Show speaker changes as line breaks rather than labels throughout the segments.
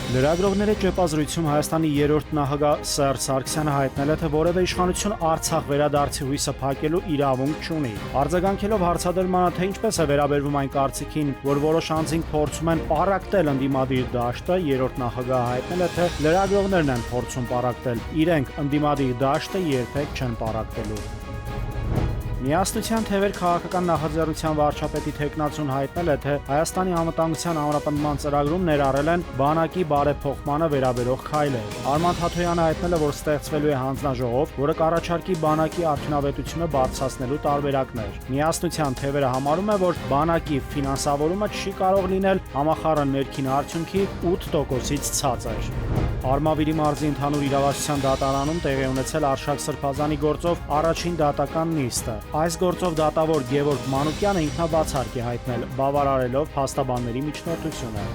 Լրագրողների ճեպազրույցում Հայաստանի երրորդ նախագահ Սերժ Սարգսյանը հայտնել է, թե որևէ իշխանություն Արցախ վերադարձի հույսը փակելու իրավունք չունի։ Արձագանքելով հարցադրմանը, թե ինչպես է վերաբերվում այն կարծիքին, որ որոշ անձինք փորձում են պառակտել ընդդիմադիր դաշտը, երրորդ նախագահը հայտնել է, թե լրագրողներն են փորձում պառակտել, իրենք ընդդիմադիր դաշտը երբեք չեն պառակտելու։ Միասնության թևեր քաղաքական նախաձեռնության վարչապետի թեկնածուն հայտնել է, թե Հայաստանի անվտանգության ամրապնդման ծրագրում ներառել են բանակի բարեփոխմանը վերաբերող քայլեր։ Արման Թաթոյանը հայտնել է, որ ստեղծվելու է հանձնաժողով, որը կառաջարկի բանակի արդյունավետությունը բարձրացնելու տարբերակներ։ Միասնության թևերը համարում է, որ բանակի ֆինանսավորումը չի կարող լինել համախառն ներքին արդյունքի 8%-ից ցածր։ Արմավիրի մարզի ընդհանուր իրավասության դատարանում տեղի ունեցել Արշակ Սրբազանի գործով առաջին դատական նիստը։ Այս գործով դատավոր Գևորգ Մանուկյանը ինքնաբացարկ է հայտնել, բավարարելով փաստաբանների միջնորդությունը։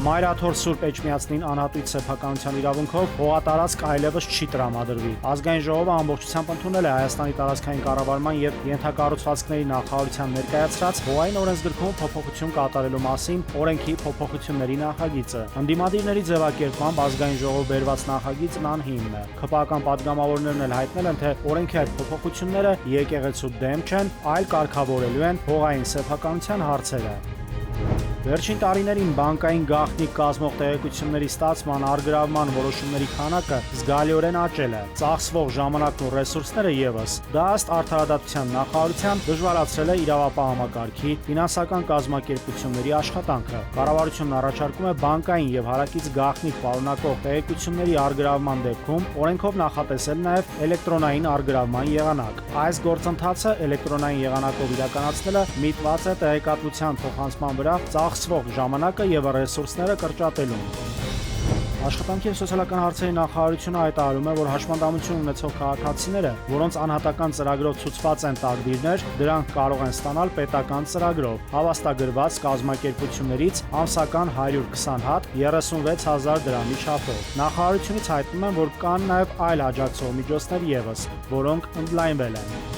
Մայրաթոր Սուրբ Էջմիածնին անհատույց սեփականության իրավունքով հողատարածք այլևս չի տրամադրվի։ Ազգային ժողովը ամբողջությամբ ընդունել է Հայաստանի տարածքային կառավարման եւ ենթակառուցվածքների նախարարության ներկայացրած հողային օրենսգրքում փոփոխություն կատարելու մասին օրենքի փոփոխությունների նախագիծը։ Ընդդիմադիրների ձևակերպմամբ Ազգային ժողով բերված նախագիծն անհիմն է։ ՔՊԱ-ական падգամավորներն էլ հայտնել են, թե օրենքի այդ փոփոխությունները եկեղեցու դեմ չեն, այլ կարգավորելու են հողային սեփականության հարցերը։ Վերջին տարիներին բանկային գաղտնիք կազմող տեղեկությունների ստացման առգրավման որոշումների քանակը զգալիորեն աճել է։ Ծախսվող ժամանակն ու ռեսուրսները ևս։ Դա ըստ Արդարադատության նախարարության դժվարացրել է իրավապահ համակարգի, ֆինանսական կազմակերպությունների աշխատանքը։ Կառավարությունն առաջարկում է բանկային եւ հարակից գաղտնիք պարունակող տեղեկությունների առգրավման դեպքում օրենքով նախատեսել նաեւ էլեկտրոնային առգրավման եղանակ։ Այս գործընթացը էլեկտրոնային եղանակով իրականացնելը միտված է տեղեկատվության փոխանցման վրա ծախսվող ժամանակը եւ ռեսուրսները կրճատելուն։ Աշխատանքի եւ սոցիալական հարցերի նախարարությունը հայտարարում է, որ հաշմանդամություն ունեցող քաղաքացիները, որոնց անհատական ծրագրով ցուցված են տակդիրներ, դրանք կարող են ստանալ պետական ծրագրով, հավաստագրված կազմակերպություններից ամսական 120 հատ 36,000 դրամի չափով։ Նախարարությունից հայտնում են, որ կան նաեւ այլ աջակցող միջոցներ ևս, որոնք ընդլայնվել են։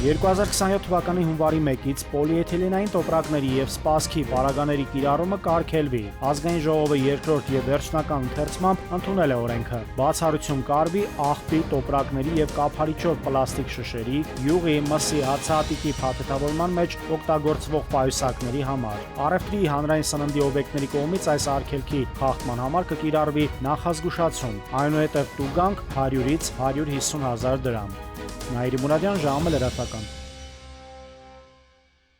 2027 թվականի հունվարի 1-ից պոլիէթիլենային տոպրակների եւ սպասքի պարագաների կիրառումը կարգելվի։ Ազգային ժողովը երկրորդ եւ վերջնական ընթերցմամբ ընդունել է օրենքը։ Բացառություն կարվի աղբի, տոպրակների եւ կափարիչով պլաստիկ շշերի, յուղի, մսի, հացահատիկի փաթեթավորման մեջ օգտագործվող պայուսակների համար։ Առևտրի հանրային սննդի օբյեկտների կողմից այս արգելքի խախտման համար կկիրառվի նախազգուշացում, այնուհետև տուգանք 100-ից 150,000 դրամ։ Նայիրի Մուրադյան, ժամը լրատվական։